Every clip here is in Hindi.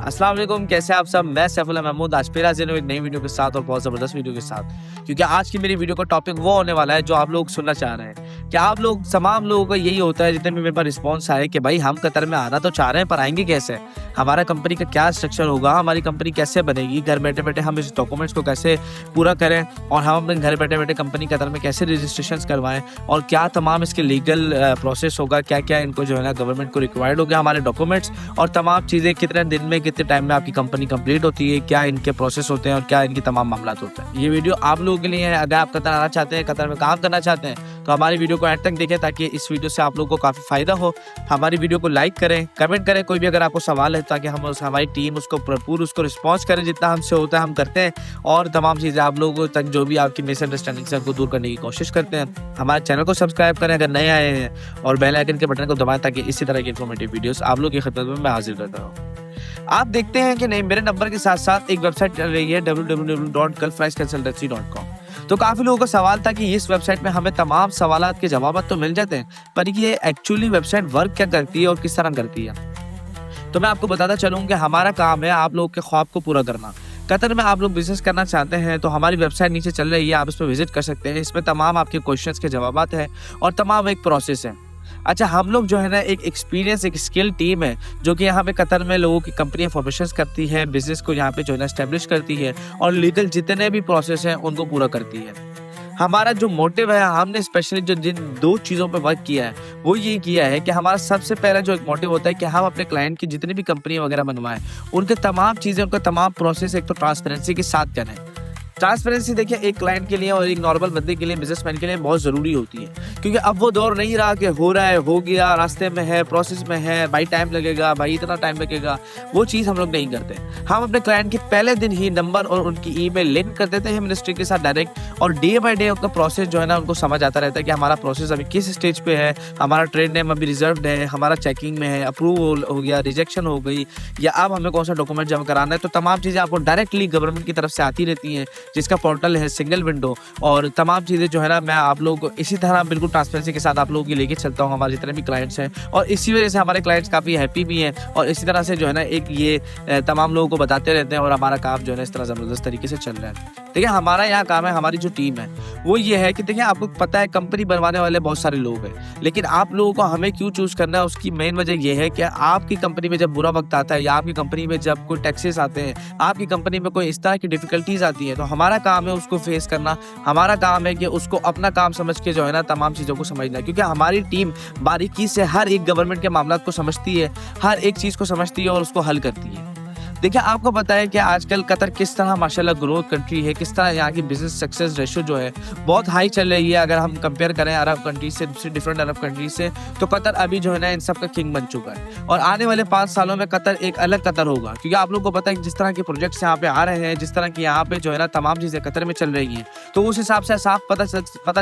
अस्सलाम वालेकुम, कैसे आप सब। मैं सैफुल्लाह महमूद आज फिर हाजिर हूं एक नई वीडियो के साथ और बहुत ज़बरदस्त वीडियो के साथ, क्योंकि आज की मेरी वीडियो का टॉपिक वो होने वाला है जो आप लोग सुनना चाह रहे हैं। कि आप लोग तमाम लोगों का यही होता है, जितने भी मेरे पास रिस्पॉन्स आए कि भाई हम कतर में आना तो चाह रहे हैं पर आएंगे कैसे, हमारा कंपनी का क्या स्ट्रक्चर होगा, हमारी कंपनी कैसे बनेगी, घर बैठे बैठे हम इस डॉक्यूमेंट्स को कैसे पूरा करें और हम अपने घर बैठे बैठे कंपनी कतर में कैसे रजिस्ट्रेशन करवाएं और क्या तमाम इसके लीगल प्रोसेस होगा, क्या क्या इनको जो है ना गवर्नमेंट को रिक्वायर्ड होगा हमारे डॉक्यूमेंट्स और तमाम चीज़ें, कितने दिन में कितने टाइम में आपकी कंपनी कंप्लीट होती है, क्या इनके प्रोसेस होते हैं और क्या इनकी तमाम मामला होते हैं। ये वीडियो आप लोगों के लिए है। अगर आप कतर आना चाहते हैं, कतर में काम करना चाहते हैं तो हमारी वीडियो को एंड तक देखें ताकि इस वीडियो से आप लोगों को काफ़ी फ़ायदा हो। हमारी वीडियो को लाइक करें, कमेंट करें, कोई भी अगर आपको सवाल है ताकि हमारी टीम उसको भरपूर उसको रिस्पॉन्स करें, जितना हमसे होता है हम करते हैं और तमाम चीज़ें आप लोगों तक जो भी आपकी मिसअंडरस्टैंडिंग है उनको दूर करने की कोशिश करते हैं। हमारे चैनल को सब्सक्राइब करें अगर नए आए हैं और बेल आइकन के बटन को दबाएं ताकि इसी तरह की इन्फॉर्मेटिव वीडियोस आप लोग की खिदमत में मैं हाजिर करता हूँ। आप देखते हैं कि नहीं, मेरे नंबर के साथ साथ एक वेबसाइट चल रही है www.gulfriceconsultancy.com। तो काफ़ी लोगों का सवाल था कि इस वेबसाइट में हमें तमाम सवालात के जवाब तो मिल जाते हैं, पर ये एक्चुअली वेबसाइट वर्क क्या करती है और किस तरह करती है। तो मैं आपको बताता चलूँ कि हमारा काम है आप लोगों के ख्वाब को पूरा करना। कतर में आप लोग बिजनेस करना चाहते हैं तो हमारी वेबसाइट नीचे चल रही है, आप इस पर विजिट कर सकते हैं। इसमें तमाम आपके क्वेश्चंस के जवाब हैं और तमाम एक प्रोसेस है। अच्छा, हम लोग जो है ना एक एक्सपीरियंस एक स्किल टीम है जो कि यहाँ पे कतर में लोगों की कंपनी फॉर्मेशन करती है, बिजनेस को यहाँ पे जो है ना एस्टेब्लिश करती है और लीगल जितने भी प्रोसेस हैं उनको पूरा करती है। हमारा जो मोटिव है, हमने स्पेशली जो जिन दो चीज़ों पे वर्क किया है वो ये किया है कि हमारा सबसे पहला जो एक मोटिव होता है कि हम अपने क्लाइंट की जितनी भी कंपनी वगैरह बनवाएं उनके तमाम चीज़ें, उनका तमाम प्रोसेस एक तो ट्रांसपेरेंसी के साथ करें। ट्रांसपेरेंसी देखिए एक क्लाइंट के लिए और एक नॉर्मल बंदे के लिए, बिजनेसमैन के लिए बहुत ज़रूरी होती है, क्योंकि अब वो दौर नहीं रहा कि हो रहा है, हो गया, रास्ते में है, प्रोसेस में है, भाई टाइम लगेगा, भाई इतना टाइम लगेगा। वो चीज़ हम लोग नहीं करते। हम अपने क्लाइंट के पहले दिन ही नंबर और उनकी ईमेल लिंक कर देते हैं मिनिस्ट्री के साथ डायरेक्ट, और डे बाय डे उनका प्रोसेस जो है ना उनको समझ आता रहता है कि हमारा प्रोसेस अभी किस स्टेज पे है, हमारा ट्रेड नेम अभी रिजर्व्ड है, हमारा चेकिंग में है, अप्रूव हो गया, रिजेक्शन हो गई, या अब हमें कौन सा डॉक्यूमेंट जमा कराना है। तो तमाम चीज़ें आपको डायरेक्टली गवर्नमेंट की तरफ से आती रहती हैं, जिसका पोर्टल है सिंगल विंडो, और तमाम चीज़ें जो है ना मैं आप लोगों को इसी तरह बिल्कुल ट्रांसपेरेंसी के साथ आप लोगों की लेके चलता हूँ, हमारे जितने भी क्लाइंट्स हैं, और इसी वजह से हमारे क्लाइंट्स काफ़ी हैप्पी भी हैं और इसी तरह से जो है ना एक ये तमाम लोगों को बताते रहते हैं और हमारा काम जो है ना इस तरह ज़बरदस्त तरीके से चल रहा है। देखिए हमारा यहाँ काम है, हमारी जो टीम है वो ये है कि देखिए आपको पता है कंपनी बनवाने वाले बहुत सारे लोग हैं, लेकिन आप लोगों को हमें क्यों चूज़ करना है उसकी मेन वजह ये है कि आपकी कंपनी में जब बुरा वक्त आता है या आपकी कंपनी में जब कोई टैक्सेस आते हैं, आपकी कंपनी में कोई इस तरह की डिफिकल्टीज आती है, तो हमारा काम है उसको फेस करना। हमारा काम है कि उसको अपना काम समझ के जो है ना तमाम चीज़ों को समझना, क्योंकि हमारी टीम बारीकी से हर एक गवर्नमेंट के मामला को समझती है, हर एक चीज़ को समझती है और उसको हल करती है। देखिए आपको पता है कि आजकल कतर किस तरह माशाल्लाह ग्रोथ कंट्री है, किस तरह यहाँ की बिजनेस सक्सेस रेशो जो है बहुत हाई चल रही है। अगर हम कंपेयर करें अरब कंट्रीज से, दूसरी डिफरेंट अरब कंट्रीज से, तो कतर अभी जो है ना इन सब का किंग बन चुका है और आने वाले 5 सालों में कतर एक अलग कतर होगा, क्योंकि आप लोग को पता है कि जिस तरह के प्रोजेक्ट्स यहाँ पे आ रहे हैं, जिस तरह की यहाँ पे जो है ना तमाम चीज़ें कतर में चल रही हैं, तो उस हिसाब से साफ पता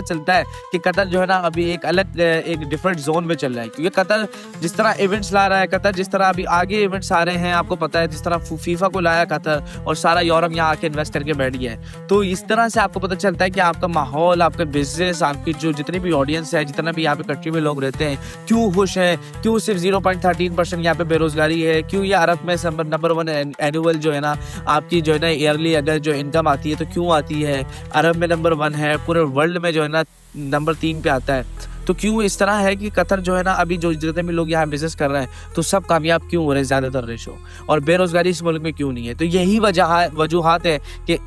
चलता है कि कतर जो है ना अभी एक अलग एक डिफरेंट जोन में चल रहा है। क्योंकि कतर जिस तरह इवेंट्स ला रहा है, कतर जिस तरह अभी आगे इवेंट्स आ रहे हैं, आपको पता है जिस तरह फीफा को लाया कतर और सारा यूरोप यहाँ आके इन्वेस्ट करके बैठ गया है, तो इस तरह से आपको पता चलता है कि आपका माहौल, आपका बिजनेस, आपकी जो जितनी भी ऑडियंस है, जितना भी यहाँ पे कंट्री में लोग रहते हैं, क्यों खुश है, क्यों सिर्फ 0.13% यहाँ पे बेरोजगारी है, क्यों ये अरब में नंबर 1 एनुअल जो है ना आपकी जो है ना ईयरली अगर जो इनकम आती है तो क्यों आती है, अरब में नंबर 1 है, पूरे वर्ल्ड में जो है ना नंबर 3 पे आता है, तो क्यों इस तरह है कि कतर जो है ना अभी जो जितने भी लोग यहाँ बिजनेस कर रहे हैं तो सब कामयाब क्यों हो रहे हैं ज़्यादातर रेशो, और बेरोजगारी इस मुल्क में क्यों नहीं है। तो यही वजूहात है कि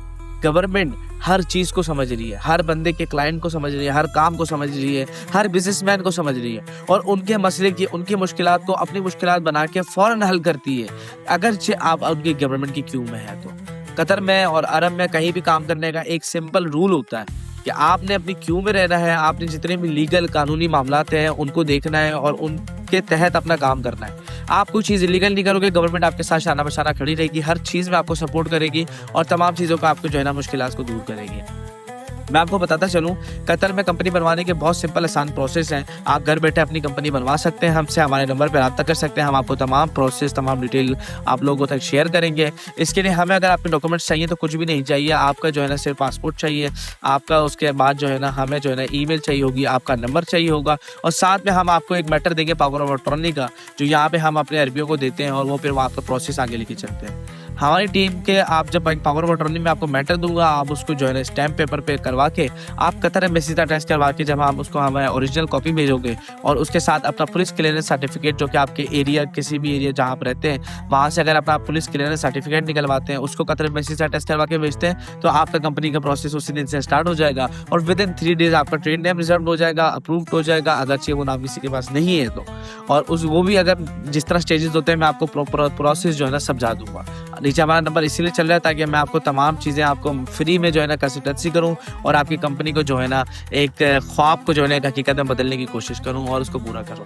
गवर्नमेंट हर चीज़ को समझ रही है, हर बंदे के क्लाइंट को समझ रही है, हर काम को समझ रही है, हर बिजनेसमैन को समझ रही है और उनके मसले की, उनकी मुश्किलात को अपनी मुश्किलात बना के फ़ौरन हल करती है, अगरचे आप उनकी गवर्नमेंट की क्यों में है। तो कतर में और अरब में कहीं भी काम करने का एक सिंपल रूल होता है कि आपने अपनी क्यू में रहना है, आपने जितने भी लीगल कानूनी मामलात हैं उनको देखना है और उनके तहत अपना काम करना है। आप कोई चीज़ इलीगल नहीं करोगे, गवर्नमेंट आपके साथ शाना बशाना खड़ी रहेगी, हर चीज़ में आपको सपोर्ट करेगी और तमाम चीज़ों का आपको जो है ना मुश्किलात को दूर करेगी। मैं आपको बताता चलूँ, कतर में कंपनी बनवाने के बहुत सिंपल आसान प्रोसेस हैं। आप घर बैठे अपनी कंपनी बनवा सकते हैं हमसे, हमारे नंबर पर रब्ता कर सकते हैं। हम आपको तमाम प्रोसेस, तमाम डिटेल आप लोगों तक शेयर करेंगे। इसके लिए हमें अगर आपके डॉक्यूमेंट्स चाहिए तो कुछ भी नहीं चाहिए, आपका जो है ना सिर्फ पासपोर्ट चाहिए आपका। उसके बाद जो है ना हमें जो है ना ईमेल चाहिए होगी, आपका नंबर चाहिए होगा, और साथ में हम आपको एक मैटर देंगे पावर ऑफ अटॉर्नी का, जो यहाँ पे हम अपने अरबियों को देते हैं और वो फिर वो आपका प्रोसेस आगे लेके चलते हैं। हमारी टीम के आप जब पावर ऑफ अटॉर्नी में आपको मैटर दूंगा, आप उसको जो है ना स्टैम्प पेपर पे करवा के आप कतर एम्बेसी से अटैच करवा के जब आप उसको हमें ओरिजिनल कॉपी भेजोगे, और उसके साथ अपना पुलिस क्लियरेंस सर्टिफिकेट, जो कि आपके एरिया किसी भी एरिया जहाँ आप रहते हैं वहाँ से अगर अपना पुलिस क्लियरेंस सर्टिफिकेट निकलवाते हैं, उसको कतर एम्बेसी से अटैच करवा के भेजते हैं, तो आपका कंपनी का प्रोसेस उसी दिन से स्टार्ट हो जाएगा और विद इन 3 डेज आपका ट्रेड नेम रिजर्व हो जाएगा, अप्रूव्ड हो जाएगा, अगर चाहिए वो नाम किसी के पास नहीं है तो। और उस वो भी अगर जिस तरह स्टेजेस होते हैं मैं आपको प्रोसेस जो है ना समझा दूंगा। नीचे हमारा नंबर इसीलिए चल रहा है ताकि मैं आपको तमाम चीज़ें आपको फ्री में जो है ना कंसल्टेंसी करूं और आपकी कंपनी को जो है ना एक ख्वाब को जो है ना एक हकीकत में बदलने की कोशिश करूं और उसको पूरा करूं।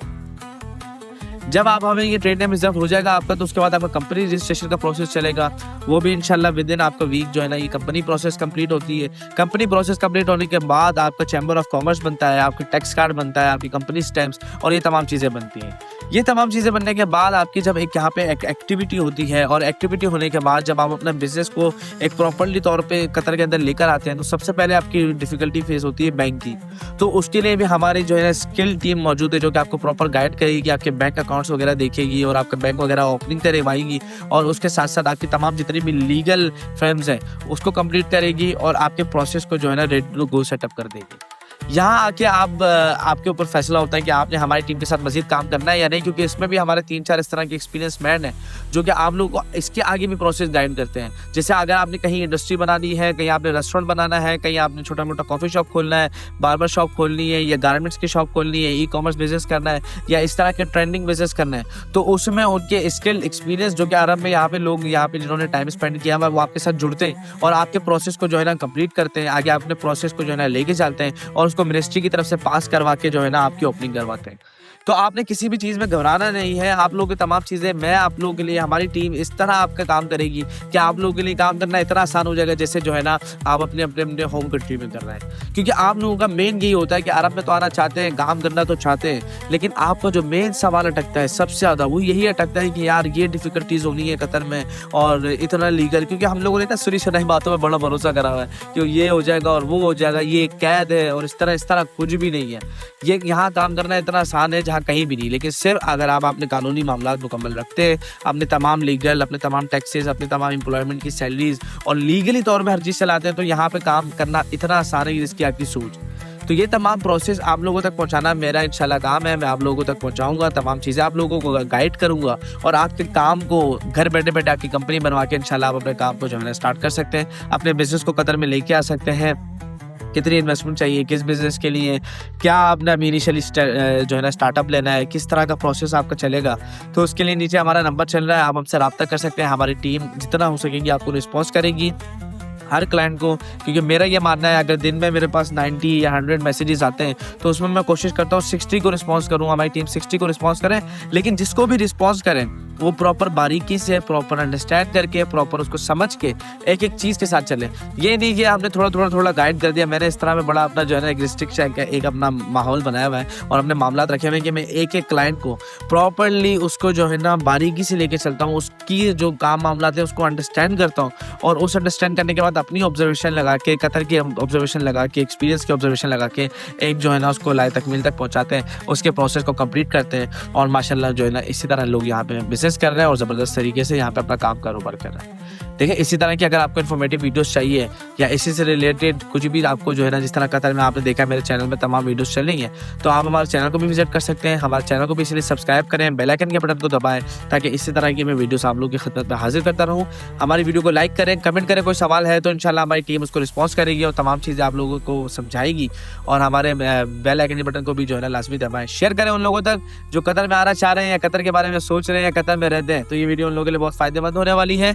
जब आप हमें ये ट्रेड नेम रिजर्व हो जाएगा आपका, तो उसके बाद आपका कंपनी रजिस्ट्रेशन का प्रोसेस चलेगा, वो भी इंशाल्लाह विद इन आपका वीक जो है ना ये कंपनी प्रोसेस कंप्लीट होती है। कंपनी प्रोसेस कंप्लीट होने के बाद आपका चैम्बर ऑफ कॉमर्स बनता है, आपका टैक्स कार्ड बनता है, आपकी कंपनी स्टैम्प्स और ये तमाम चीज़ें बनती हैं। ये तमाम चीज़ें बनने के बाद आपकी जब एक यहाँ पे एक एक्टिविटी होती है, और एक्टिविटी होने के बाद जब आप अपना बिजनेस को एक प्रॉपरली तौर पे कतर के अंदर लेकर आते हैं, तो सबसे पहले आपकी डिफिकल्टी फेस होती है बैंक की। तो उसके लिए भी हमारी जो है स्किल टीम मौजूद है, जो कि आपको प्रॉपर गाइड करेगी, आपके बैंक अकाउंट्स वगैरह देखेगी और आपका बैंक वगैरह ओपनिंग करवाएगी, और उसके साथ साथ आपकी तमाम जितनी भी लीगल फर्म्स हैं उसको कंप्लीट करेगी और आपके प्रोसेस को जो है ना रेडी टू गो सेटअप कर देगी। यहाँ आके आप आपके ऊपर फैसला होता है कि आपने हमारी टीम के साथ मजीद काम करना है या नहीं, क्योंकि इसमें भी हमारे 3-4 इस तरह के एक्सपीरियंस मैन हैं जो कि आप लोगों को इसके आगे भी प्रोसेस गाइड करते हैं। जैसे अगर आपने कहीं इंडस्ट्री बनानी है, कहीं आपने रेस्टोरेंट बनाना है, कहीं आपने छोटा मोटा कॉफ़ी शॉप खोलना है, बार्बर शॉप खोलनी है, या गारमेंट्स की शॉप खोलनी है, ई कॉमर्स बिजनेस करना है, या इस तरह के ट्रेंडिंग बिजनेस करना है, तो उसमें उनके स्किल एक्सपीरियंस जो कि अरब में यहाँ पे लोग यहाँ पे जिन्होंने टाइम स्पेंड किया है वो आपके साथ जुड़ते हैं और आपके प्रोसेस को जो है ना कंप्लीट करते हैं, आगे अपने प्रोसेस को जो है ना लेके चलते हैं और उसको मिनिस्ट्री की तरफ से पास करवा के जो है ना आपकी ओपनिंग करवाते हैं। तो आपने किसी भी चीज़ में घबराना नहीं है। आप लोगों की तमाम चीज़ें मैं आप लोगों के लिए, हमारी टीम इस तरह आपका काम करेगी कि आप लोगों के लिए काम करना इतना आसान हो जाएगा जैसे जो है ना आप अपने अपने अपने होम कंट्री में कर रहे हैं। क्योंकि आप लोगों का मेन यही होता है कि अरब में तो आना चाहते हैं, काम करना तो चाहते हैं, लेकिन आपका जो मेन सवाल अटकता है सबसे ज़्यादा वो यही अटकता है कि यार ये डिफ़िकल्टीज़ होनी है कतर में और इतना लीगल, क्योंकि हम लोगों ने ना सुनी सुनाई बातों में बड़ा भरोसा करा हुआ है कि ये हो जाएगा और वो हो जाएगा, ये कैद है और इस तरह कुछ भी नहीं है। ये यहाँ काम करना इतना आसान है जहाँ कहीं भी नहीं, लेकिन सिर्फ अगर आप अपने कानूनी मामलात मुकम्मल रखते हैं, अपने तमाम लीगल, अपने तमाम टैक्सेस, अपने तमाम एम्प्लॉयमेंट की सैलरीज और लीगली तौर पर हर चीज़ चलाते हैं, तो यहाँ पे काम करना इतना आसान है जिसकी आपकी सोच। तो ये तमाम प्रोसेस आप लोगों तक पहुंचाना मेरा इंशाल्लाह काम है। मैं आप लोगों तक पहुंचाऊंगा, तमाम चीज़ें आप लोगों को गाइड करूंगा और आपके काम को घर बैठे बैठे आपकी कंपनी बनवा के इंशाल्लाह आप अपने काम को जो है स्टार्ट कर सकते हैं, अपने बिजनेस को कतर में लेके आ सकते हैं। कितनी इन्वेस्टमेंट चाहिए, किस बिज़नेस के लिए, क्या आपने अभी इनिशियली जो है ना स्टार्टअप लेना है, किस तरह का प्रोसेस आपका चलेगा, तो उसके लिए नीचे हमारा नंबर चल रहा है, आप हमसे रब्ता कर सकते हैं। हमारी टीम जितना हो सकेगी आपको रिस्पॉन्स करेगी हर क्लाइंट को, क्योंकि मेरा ये मानना है अगर दिन में मेरे पास 90 या 100 मैसेजेस आते हैं तो उसमें मैं कोशिश करता हूँ 60 को रिस्पॉन्स करूँ, हमारी टीम 60 को रिस्पॉन्स करें, लेकिन जिसको भी रिस्पॉन्स करें वो प्रॉपर बारीकी से, प्रॉपर अंडरस्टैंड करके, प्रॉपर उसको समझ के एक एक चीज़ के साथ चले। ये नहीं कि आपने थोड़ा गाइड कर दिया। मैंने इस तरह में बड़ा अपना जो है ना एक रिस्ट्रिक्शन एक अपना माहौल बनाया हुआ है और अपने मामलात रखे हुए हैं कि मैं एक एक क्लाइंट को प्रॉपरली उसको जो है ना बारीकी से लेके चलता हूँ, उसकी जो काम मामलात है उसको अंडरस्टैंड करता हूँ और उस अंडरस्टैंड करने के बाद अपनी ऑब्जर्वेशन लगा के, कतर की ऑब्जर्वेशन लगा के, एक्सपीरियंस की ऑब्जर्वेशन लगा के एक जो है ना उसको लाए तकमील तक पहुँचाते हैं, उसके प्रोसेस को कंप्लीट करते हैं और माशाल्लाह जो है ना इसी तरह लोग यहाँ पे बिजनेस कर रहे हैं और ज़बरदस्त तरीके से यहाँ पे अपना काम कारोबार कर रहे हैं। देखिए इसी तरह की अगर आपको इन्फॉर्मेटिव वीडियोस चाहिए या इसी से रिलेटेड कुछ भी आपको जो है ना, जिस तरह कतर में आपने देखा मेरे चैनल में तमाम वीडियोस चल रही हैं, तो आप हमारे चैनल को भी विजिट कर सकते हैं। हमारे चैनल को भी इसलिए सब्सक्राइब करें, बेल आइकन के बटन को दबाएं ताकि इसी तरह की मैं वीडियोस आप लोगों की खिदमत में हाजिर करता रहूँ। हमारी वीडियो को लाइक करें, कमेंट करें, कोई सवाल है तो इंशाल्लाह हमारी टीम उसको रिस्पॉन्स करेगी और तमाम चीज़ें आप लोगों को समझाएगी और हमारे बेल आइकन के बटन को भी जो है ना लाजमी दबाएं। शेयर करें उन लोगों तक जो कतर में आना चाह रहे हैं या कतर के बारे में सोच रहे हैं या कतर में रहते हैं, तो ये वीडियो उन लोगों के लिए बहुत फ़ायदेमंद होने वाली है।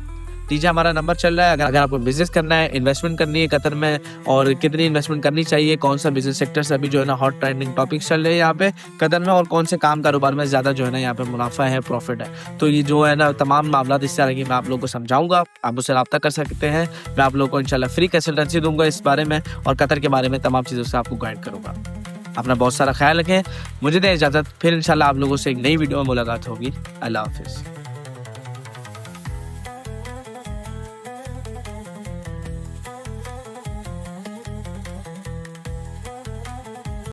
नीचे हमारा नंबर चल रहा है। अगर आपको बिजनेस करना है, इन्वेस्टमेंट करनी है कतर में और कितनी इन्वेस्टमेंट करनी चाहिए, कौन सा बिजनेस सेक्टर से अभी जो है ना हॉट ट्रेंडिंग टॉपिक्स चल रहे हैं यहाँ पे कतर में, और कौन से काम कारोबार में ज़्यादा जो है ना यहाँ पे मुनाफा है, प्रॉफिट है, तो ये जो है ना तमाम मामला इस तरह की मैं आप लोगों को समझाऊंगा। आप मुझसे रब्ता कर सकते हैं। मैं आप लोगों को इंशाल्लाह फ्री कंसल्टेंसी दूंगा इस बारे में और कतर के बारे में तमाम चीज़ों से आपको गाइड करूंगा। अपना बहुत सारा ख्याल रखें। मुझे दें इजाज़त, फिर इंशाल्लाह आप लोगों से एक नई वीडियो में मुलाकात होगी। अल्लाह हाफिज़।